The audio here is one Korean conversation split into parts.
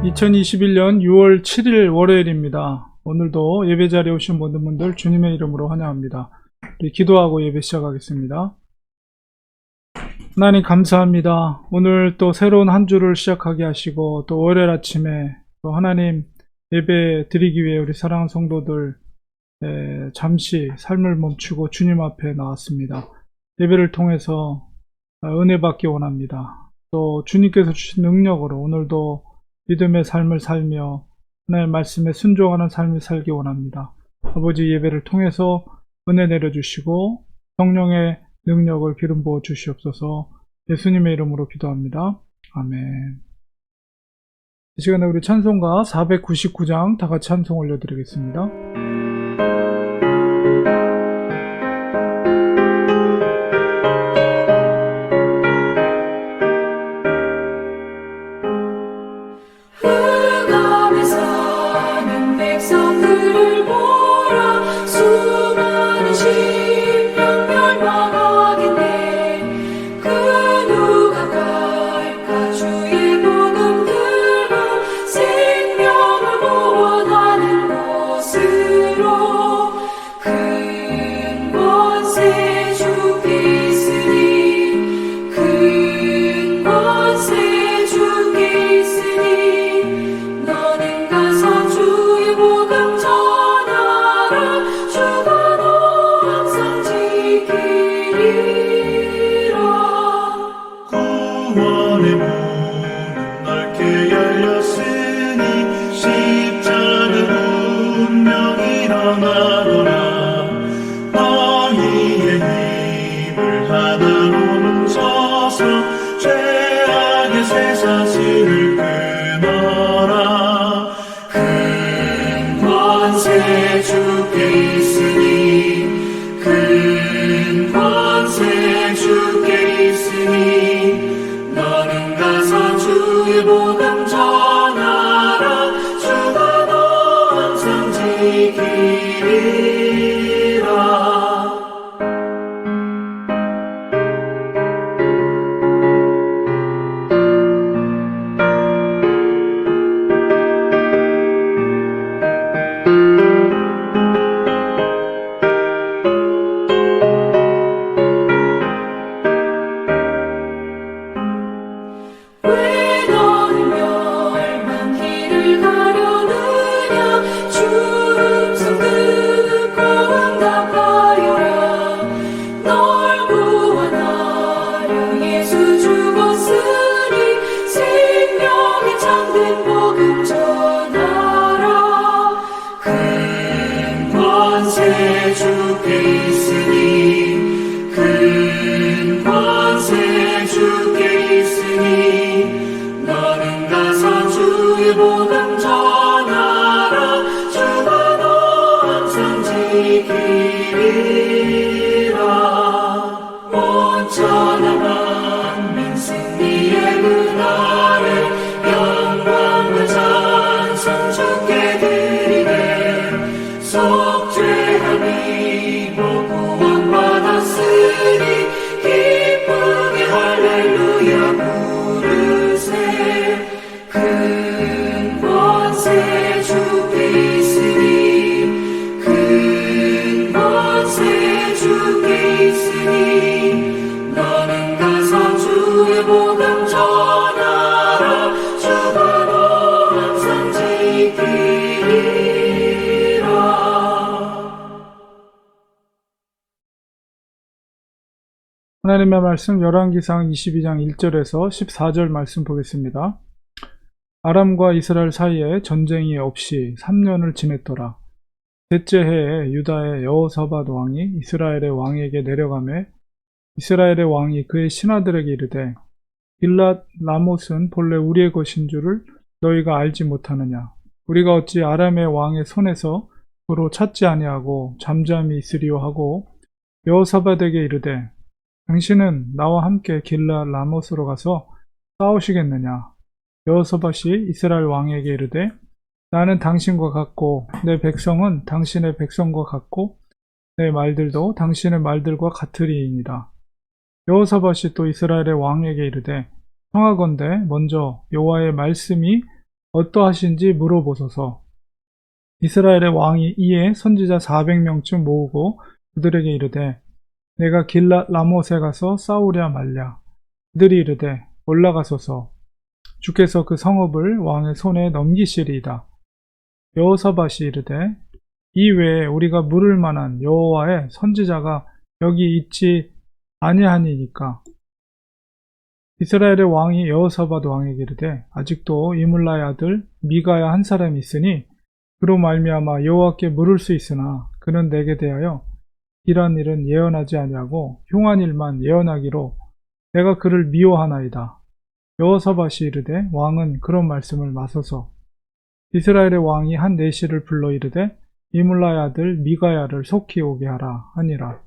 2021년 6월 7일 월요일입니다. 오늘도 예배 자리에 오신 모든 분들 주님의 이름으로 환영합니다. 우리 기도하고 예배 시작하겠습니다. 하나님 감사합니다. 오늘 또 새로운 한 주를 시작하게 하시고 또 월요일 아침에 또 하나님 예배 드리기 위해 우리 사랑하는 성도들 잠시 삶을 멈추고 주님 앞에 나왔습니다. 예배를 통해서 은혜 받기 원합니다. 또 주님께서 주신 능력으로 오늘도 믿음의 삶을 살며 하나님의 말씀에 순종하는 삶을 살기 원합니다. 아버지 예배를 통해서 은혜 내려주시고 성령의 능력을 기름 부어 주시옵소서. 예수님의 이름으로 기도합니다. 아멘. 이 시간에 우리 찬송가 499장 다 같이 찬송 올려드리겠습니다. 하나님의 말씀 열왕기상 22장 1절에서 14절 말씀 보겠습니다. 아람과 이스라엘 사이에 전쟁이 없이 3년을 지냈더라. 셋째 해에 유다의 여호사밧 왕이 이스라엘의 왕에게 내려가매 이스라엘의 왕이 그의 신하들에게 이르되 길랏 라못은 본래 우리의 것인 줄을 너희가 알지 못하느냐. 우리가 어찌 아람의 왕의 손에서 그로 찾지 아니하고 잠잠히 있으리요 하고 여호사밧에게 이르되 당신은 나와 함께 길랏 라못으로 가서 싸우시겠느냐. 여호사밧이 이스라엘 왕에게 이르되 나는 당신과 같고 내 백성은 당신의 백성과 같고 내 말들도 당신의 말들과 같으리이니라. 여호사밧이 또 이스라엘의 왕에게 이르되 청하건대 먼저 여호와의 말씀이 어떠하신지 물어보소서. 이스라엘의 왕이 이에 선지자 400명쯤 모으고 그들에게 이르되 내가 길랏 라못에 가서 싸우랴 말랴. 그들이 이르되 올라가소서. 주께서 그 성읍을 왕의 손에 넘기시리이다. 여호사밧이 이르되 이 외에 우리가 물을 만한 여호와의 선지자가 여기 있지 아니하니이까. 이스라엘의 왕이 여호사밧 왕에게 이르되 아직도 이물라의 아들 미가야 한 사람이 있으니 그로 말미암아 여호와께 물을 수 있으나 그는 내게 대하여 이런 일은 예언하지 아니하고 흉한 일만 예언하기로 내가 그를 미워하나이다. 여호사밧이 이르되 왕은 그런 말씀을 마소서. 이스라엘의 왕이 한 내시를 불러 이르되 이물라의 아들 미가야를 속히 오게 하라 하니라.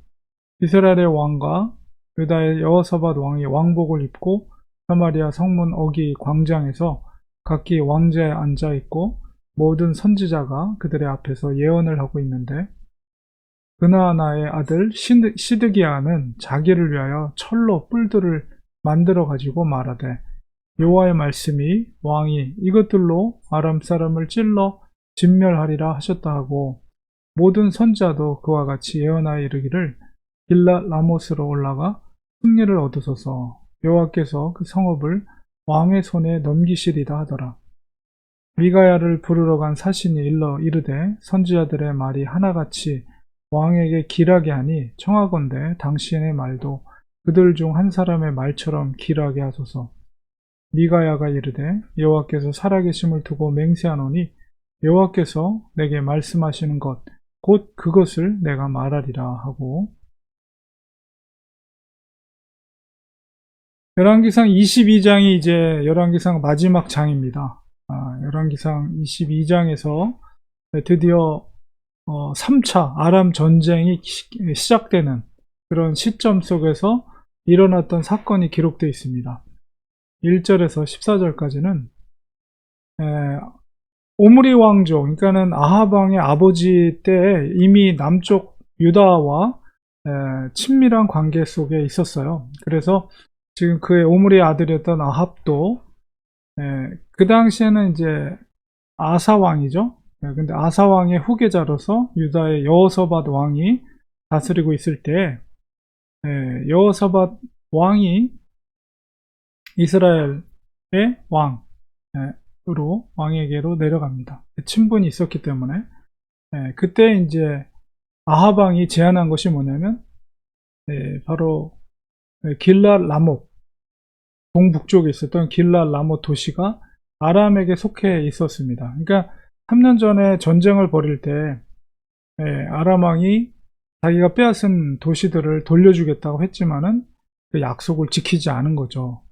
이스라엘의 왕과 유다의 여호사밧 왕이 왕복을 입고 사마리아 성문 어기 광장에서 각기 왕좌에 앉아 있고 모든 선지자가 그들의 앞에서 예언을 하고 있는데 그나아나의 아들 시드기야는 자기를 위하여 철로 뿔들을 만들어 가지고 말하되 여호와의 말씀이 왕이 이것들로 아람 사람을 찔러 진멸하리라 하셨다 하고 모든 선지자도 그와 같이 예언하여 이르기를 길랏 라못으로 올라가 승리를 얻으소서. 여호와께서 그 성읍을 왕의 손에 넘기시리다 하더라. 미가야를 부르러 간 사신이 일러 이르되 선지자들의 말이 하나같이 왕에게 길하게 하니 청하건대 당신의 말도 그들 중 한 사람의 말처럼 길하게 하소서. 미가야가 이르되 여호와께서 살아계심을 두고 맹세하노니 여호와께서 내게 말씀하시는 것 곧 그것을 내가 말하리라 하고 열왕기상 22장이 이제 열왕기상 마지막 장입니다. 열왕기상 22장에서 드디어 3차 아람 전쟁이 시작되는 그런 시점 속에서 일어났던 사건이 기록되어 있습니다. 1절에서 14절까지는 오므리 왕조, 그러니까는 아합 왕의 아버지 때 이미 남쪽 유다와 친밀한 관계 속에 있었어요. 그래서 지금 그의 오므리의 아들이었던 아합도 그 당시에는 이제 아사 왕이죠. 근데 아사 왕의 후계자로서 유다의 여호사밧 왕이 다스리고 있을 때 여호사밧 왕이 이스라엘의 왕으로 왕에게로 내려갑니다. 친분이 있었기 때문에 그때 이제 아합 왕이 제안한 것이 뭐냐면 바로 길랏 라못 동북쪽에 있었던 길랏 라못 도시가 아람에게 속해 있었습니다. 그러니까 3년 전에 전쟁을 벌일 때 아람 왕이 자기가 빼앗은 도시들을 돌려주겠다고 했지만은 그 약속을 지키지 않은 거죠.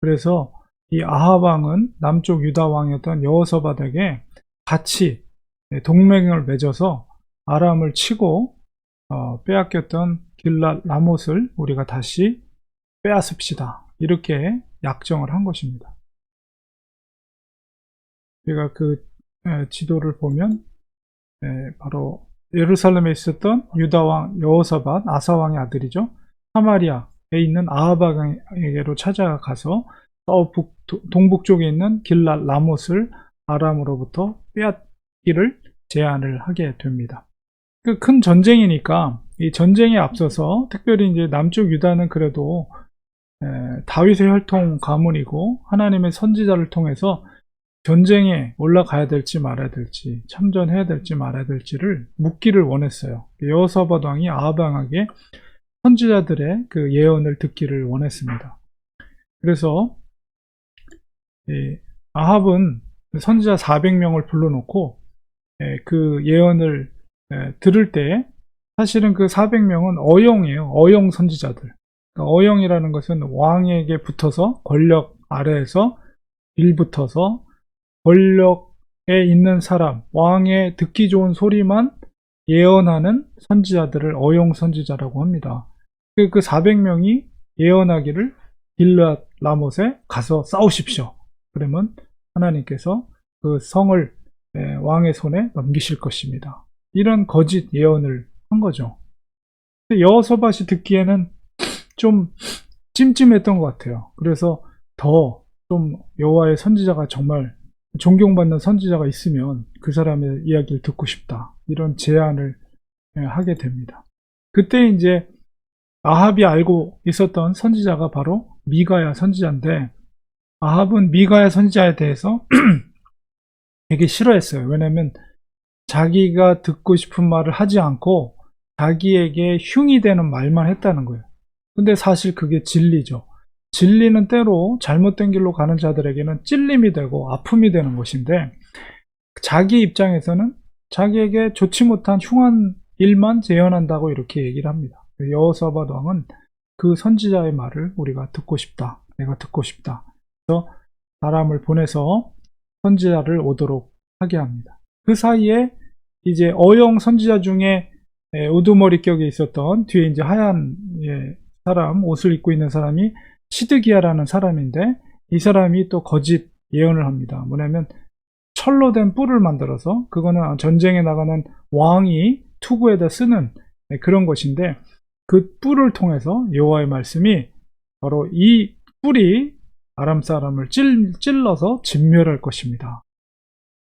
그래서 이 아합 왕은 남쪽 유다 왕이었던 여호사밧에게 같이 동맹을 맺어서 아람을 치고 빼앗겼던 길랏 라못을 우리가 다시 빼앗읍시다. 이렇게 약정을 한 것입니다. 우리가 그 지도를 보면 바로 예루살렘에 있었던 유다 왕 여호사밧 아사 왕의 아들이죠. 사마리아에 있는 아합 왕에게로 찾아가서 동북쪽에 있는 길랏 라못을 아람으로부터 빼앗기를 제안을 하게 됩니다. 그 큰 전쟁이니까 이 전쟁에 앞서서 특별히 이제 남쪽 유다는 그래도 다윗의 혈통 가문이고 하나님의 선지자를 통해서 전쟁에 올라가야 될지 말아야 될지 참전해야 될지 말아야 될지를 묻기를 원했어요. 여호사밧 왕이 아합 왕에게 선지자들의 그 예언을 듣기를 원했습니다. 그래서 아합은 선지자 400명을 불러놓고 그 예언을 들을 때 사실은 그 400명은 어영이에요. 어영 선지자들. 그러니까 어영이라는 것은 왕에게 붙어서 권력 아래에서 빌붙어서 권력에 있는 사람, 왕의 듣기 좋은 소리만 예언하는 선지자들을 어용 선지자라고 합니다. 그 400명이 예언하기를 길랏 라못에 가서 싸우십시오. 그러면 하나님께서 그 성을 왕의 손에 넘기실 것입니다. 이런 거짓 예언을 한 거죠. 여호사밧이 듣기에는 좀 찜찜했던 것 같아요. 그래서 더 좀 여호와의 선지자가 정말 존경받는 선지자가 있으면 그 사람의 이야기를 듣고 싶다. 이런 제안을 하게 됩니다. 그때 이제 아합이 알고 있었던 선지자가 바로 미가야 선지자인데, 아합은 미가야 선지자에 대해서 되게 싫어했어요. 왜냐면 자기가 듣고 싶은 말을 하지 않고 자기에게 흉이 되는 말만 했다는 거예요. 근데 사실 그게 진리죠. 진리는 때로 잘못된 길로 가는 자들에게는 찔림이 되고 아픔이 되는 것인데, 자기 입장에서는 자기에게 좋지 못한 흉한 일만 재현한다고 이렇게 얘기를 합니다. 여호사밧 왕은 그 선지자의 말을 우리가 듣고 싶다. 내가 듣고 싶다. 그래서 사람을 보내서 선지자를 오도록 하게 합니다. 그 사이에 이제 어영 선지자 중에 우두머리 격에 있었던, 뒤에 이제 하얀 사람, 옷을 입고 있는 사람이 시드기야라는 사람인데, 이 사람이 또 거짓 예언을 합니다. 뭐냐면 철로 된 뿔을 만들어서, 그거는 전쟁에 나가는 왕이 투구에다 쓰는 그런 것인데, 그 뿔을 통해서 여호와의 말씀이 바로 이 뿔이 아람 사람을 찔러서 진멸할 것입니다.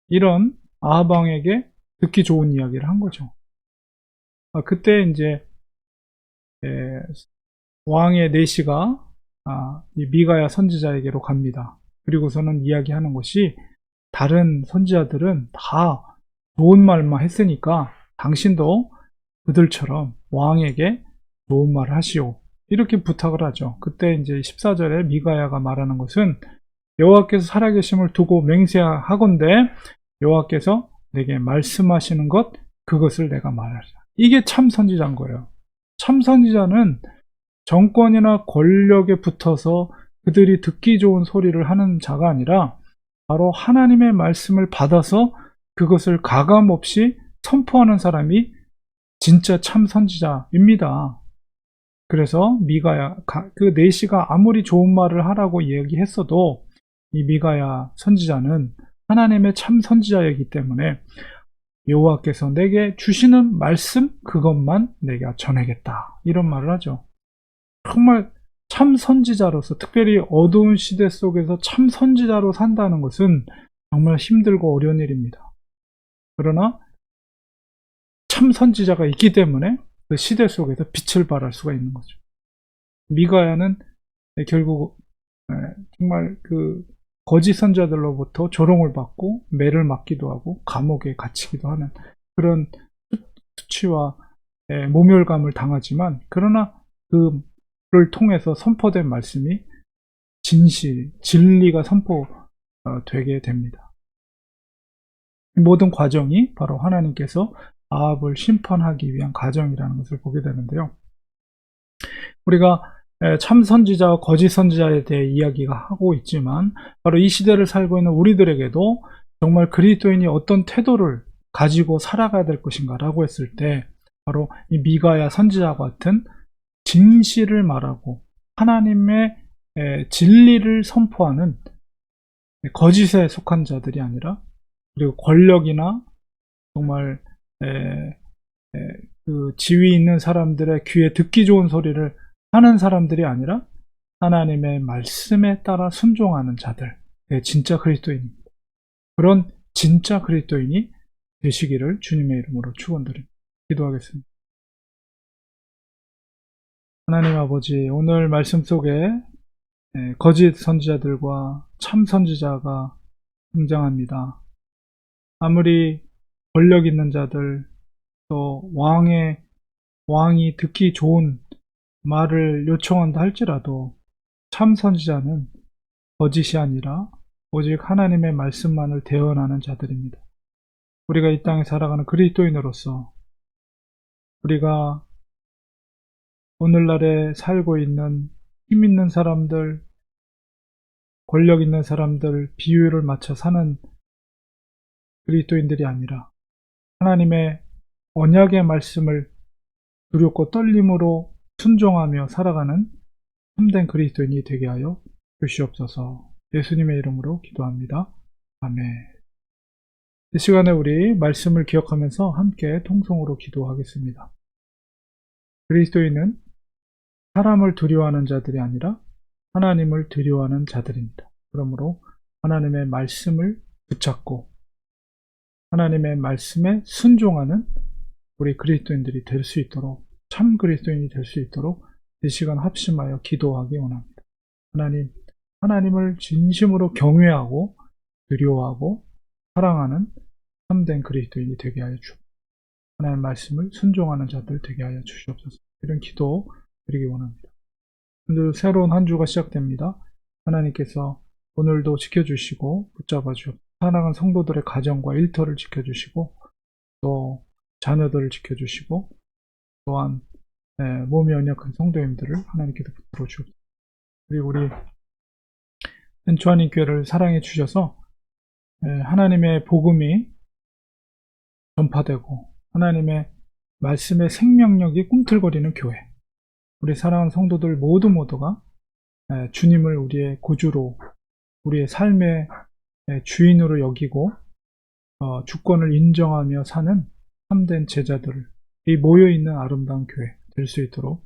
이런 아합 왕에게 듣기 좋은 이야기를 한 거죠. 그때 이제 왕의 내시가 이 미가야 선지자에게로 갑니다. 그리고서는 이야기하는 것이, 다른 선지자들은 다 좋은 말만 했으니까 당신도 그들처럼 왕에게 좋은 말을 하시오. 이렇게 부탁을 하죠. 그때 이제 14절에 미가야가 말하는 것은, 여호와께서 살아계심을 두고 맹세하건대 여호와께서 내게 말씀하시는 것, 그것을 내가 말하리라. 이게 참 선지자인 거예요. 참 선지자는 정권이나 권력에 붙어서 그들이 듣기 좋은 소리를 하는 자가 아니라, 바로 하나님의 말씀을 받아서 그것을 가감없이 선포하는 사람이 진짜 참 선지자입니다. 그래서 미가야, 그 내시가 아무리 좋은 말을 하라고 얘기했어도 이 미가야 선지자는 하나님의 참 선지자이기 때문에, 여호와께서 내게 주시는 말씀, 그것만 내가 전하겠다, 이런 말을 하죠. 정말 참 선지자로서, 특별히 어두운 시대 속에서 참 선지자로 산다는 것은 정말 힘들고 어려운 일입니다. 그러나 참 선지자가 있기 때문에 그 시대 속에서 빛을 발할 수가 있는 거죠. 미가야는 결국 정말 그 거짓 선지자들로부터 조롱을 받고 매를 맞기도 하고 감옥에 갇히기도 하는 그런 수치와 모멸감을 당하지만, 그러나 그를 통해서 선포된 말씀이 진리가 선포되게 됩니다. 모든 과정이 바로 하나님께서 아합을 심판하기 위한 과정이라는 것을 보게 되는데요. 우리가 참 선지자와 거짓 선지자에 대해 이야기가 하고 있지만, 바로 이 시대를 살고 있는 우리들에게도 정말 그리스도인이 어떤 태도를 가지고 살아가야 될 것인가 라고 했을 때, 바로 이 미가야 선지자와 같은 진실을 말하고 하나님의 진리를 선포하는 거짓에 속한 자들이 아니라, 그리고 권력이나 정말 그 지위 있는 사람들의 귀에 듣기 좋은 소리를 하는 사람들이 아니라, 하나님의 말씀에 따라 순종하는 자들, 진짜 그리스도인입니다. 그런 진짜 그리스도인이 되시기를 주님의 이름으로 축원드립니다. 기도하겠습니다. 하나님 아버지, 오늘 말씀 속에 거짓 선지자들과 참 선지자가 등장합니다. 아무리 권력 있는 자들, 또 왕이 듣기 좋은 말을 요청한다 할지라도, 참 선지자는 거짓이 아니라 오직 하나님의 말씀만을 대언하는 자들입니다. 우리가 이 땅에 살아가는 그리스도인으로서, 우리가 오늘날에 살고 있는 힘 있는 사람들, 권력 있는 사람들 비율을 맞춰 사는 그리스도인들이 아니라, 하나님의 언약의 말씀을 두렵고 떨림으로 순종하며 살아가는 참된 그리스도인이 되게 하여 주시옵소서. 예수님의 이름으로 기도합니다. 아멘. 이 시간에 우리 말씀을 기억하면서 함께 통성으로 기도하겠습니다. 그리스도인은 사람을 두려워하는 자들이 아니라 하나님을 두려워하는 자들입니다. 그러므로 하나님의 말씀을 붙잡고 하나님의 말씀에 순종하는 우리 그리스도인들이 될 수 있도록, 참 그리스도인이 될 수 있도록 이 시간 합심하여 기도하기 원합니다. 하나님을 진심으로 경외하고 두려워하고 사랑하는 참된 그리스도인이 되게 하여 주옵소서. 하나님의 말씀을 순종하는 자들 되게 하여 주시옵소서. 이런 기도 드리기 원합니다. 오늘 새로운 한 주가 시작됩니다. 하나님께서 오늘도 지켜주시고 붙잡아 주옵소서. 사랑하는 성도들의 가정과 일터를 지켜주시고 또 자녀들을 지켜주시고 또한 몸이 연약한 성도님들을 하나님께서 붙들어 주옵소서. 그리고 우리 주한인교회를 사랑해 주셔서 하나님의 복음이 전파되고 하나님의 말씀의 생명력이 꿈틀거리는 교회, 우리 사랑하는 성도들 모두가 주님을 우리의 구주로, 우리의 삶의 주인으로 여기고 주권을 인정하며 사는 참된 제자들이 모여있는 아름다운 교회 될 수 있도록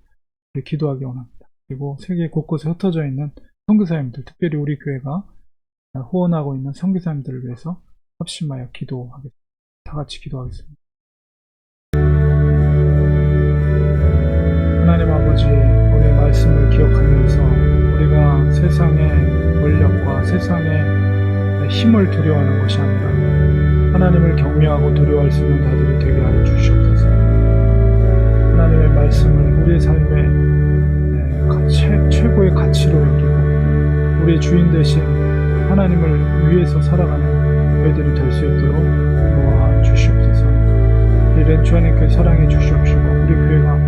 우리 기도하기 원합니다. 그리고 세계 곳곳에 흩어져 있는 선교사님들, 특별히 우리 교회가 후원하고 있는 선교사님들을 위해서 합심하여 기도하겠습니다. 다 같이 기도하겠습니다. 하나님 아버지, 우리의 말씀을 기억하면서 우리가 세상의 권력과 세상의 힘을 두려워하는 것이 아니라 하나님을 경외하고 두려워할 수 있는 자들이 되게 하여 주시옵소서. 하나님의 말씀을 우리의 삶의 최고의 가치로 여기고 우리 주인 대신 하나님을 위해서 살아가는 저희들이 될 수 있도록 도와 주시옵소서. 우리 렌주안의 사랑해 주시옵시고 우리 교회가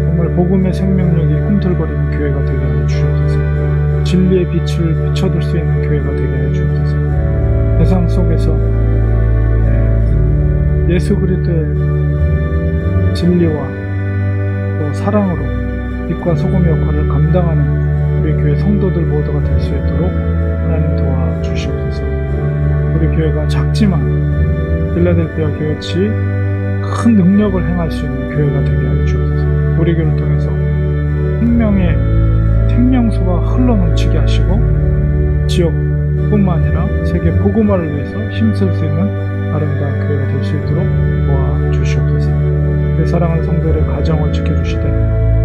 정말 복음의 생명력이 꿈틀거리는 교회가 되게 하여 주시옵소서. 진리의 빛을 비춰줄 수 있는 교회가 되게 하여 주옵소서. 세상 속에서 예수 그리스도의 진리와 또 사랑으로 빛과 소금의 역할을 감당하는 우리 교회 성도들 모두가 될 수 있도록 하나님 도와주시옵소서. 우리 교회가 작지만 필라델피아 교회같이 큰 능력을 행할 수 있는 교회가 되게 하여 주옵소서. 우리 교회를 통해서 생명수가 흘러넘치게 하시고 지역뿐만 아니라 세계 복음화를 위해서 힘쓸 수 있는 아름다운 교회가 될 수 있도록 도와주시옵소서. 내 사랑하는 성도들의 가정을 지켜주시되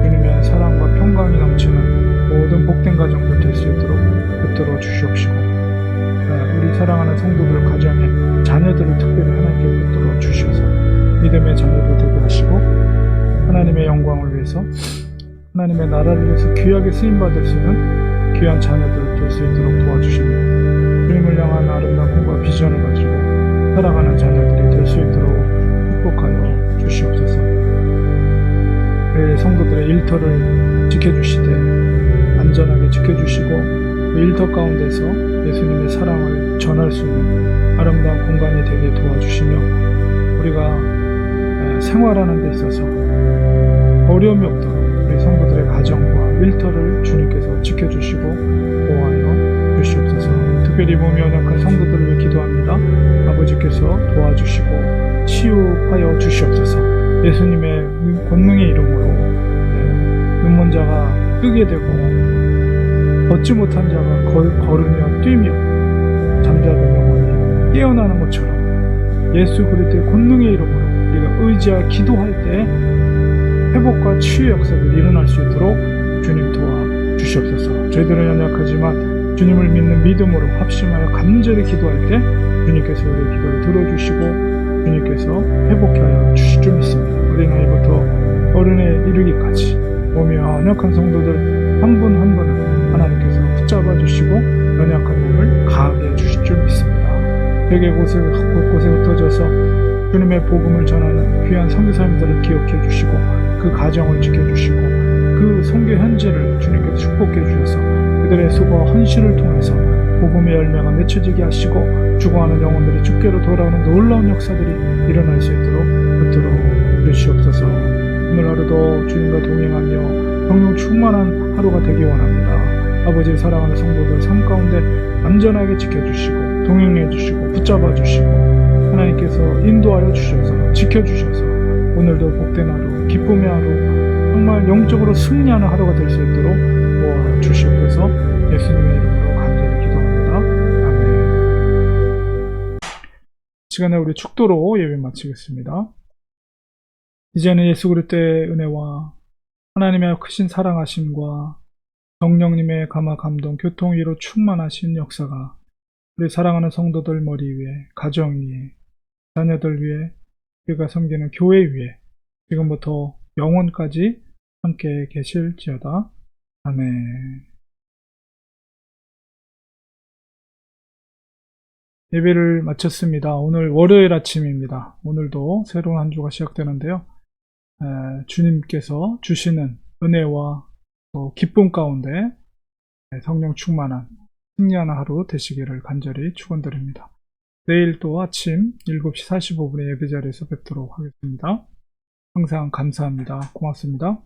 주님의 사랑과 평강이 넘치는 모든 복된 가정들 될 수 있도록 붙들어 주시옵시고 우리 사랑하는 성도들 가정에 자녀들을 특별히 하나님께 붙들어 주셔서 믿음의 자녀들 되게 하시고 하나님의 영광을 위해서 하나님의 나라를 위해서 귀하게 쓰임받을 수 있는 귀한 자녀들 될 수 있도록 도와주시며 주님을 향한 아름다운 꿈과 비전을 가지고 살아가는 자녀들이 될 수 있도록 축복하여 주시옵소서. 성도들의 일터를 지켜주시되 안전하게 지켜주시고 그 일터 가운데서 예수님의 사랑을 전할 수 있는 아름다운 공간이 되게 도와주시며 우리가 생활하는 데 있어서 어려움이 없도록 우리 성도들의 가정과 일터를 주님께서 지켜주시고 보호하여 주시옵소서. 특별히 몸이 연약한 성도들을 위해 기도합니다. 아버지께서 도와주시고 치유하여 주시옵소서. 예수님의 권능의 이름으로 눈먼 자가 뜨게 되고 걷지 못한 자가 걸으며 뛰며 잠자던 영혼이 깨어나는 것처럼 예수 그리스도의 권능의 이름으로 우리가 의지하여 기도할 때 회복과 치유 역사가 일어날 수 있도록 주님 도와주시옵소서. 저희들은 연약하지만 주님을 믿는 믿음으로 합심하여 간절히 기도할 때 주님께서 우리의 기도를 들어주시고 주님께서 회복케 하여 주실 줄 믿습니다. 어린아이부터 어른에 이르기까지 몸이 연약한 성도들 한 분 한 분을 하나님께서 붙잡아 주시고 연약한 몸을 강하게 해주실 줄 믿습니다. 세계 곳곳에 흩어져서 주님의 복음을 전하는 귀한 선교사님들을 기억해 주시고 그 가정을 지켜주시고 그 선교 현지를 주님께서 축복해 주셔서 그들의 수고와 헌신을 통해서 복음의 열매가 맺혀지게 하시고 죽어가는 영혼들이 주께로 돌아오는 놀라운 역사들이 일어날 수 있도록 붙들어 주시옵소서. 오늘 하루도 주님과 동행하며 성령 충만한 하루가 되기 원합니다. 아버지의 사랑하는 성도들 삶 가운데 안전하게 지켜주시고 동행해 주시고 붙잡아 주시고 하나님께서 인도하여 주셔서 지켜주셔서 오늘도 복된 하루, 기쁨의 하루, 정말 영적으로 승리하는 하루가 될 수 있도록 도와주시옵소서. 예수님의 이름으로 간절히 기도합니다. 아멘. 시간에 우리 축도로 예배 마치겠습니다. 이제는 예수 그리스도의 은혜와 하나님의 크신 사랑하심과 성령님의 감화 감동 교통위로 충만하신 역사가 우리 사랑하는 성도들 머리 위에, 가정 위에, 자녀들 위에, 우리가 섬기는 교회 위에 지금부터 영원까지 함께 계실지어다. 아멘. 예배를 마쳤습니다. 오늘 월요일 아침입니다. 오늘도 새로운 한 주가 시작되는데요. 주님께서 주시는 은혜와 또 기쁨 가운데 성령 충만한 승리하는 하루 되시기를 간절히 축원드립니다. 내일 또 아침 7시 45분에 예배 자리에서 뵙도록 하겠습니다. 항상 감사합니다. 고맙습니다.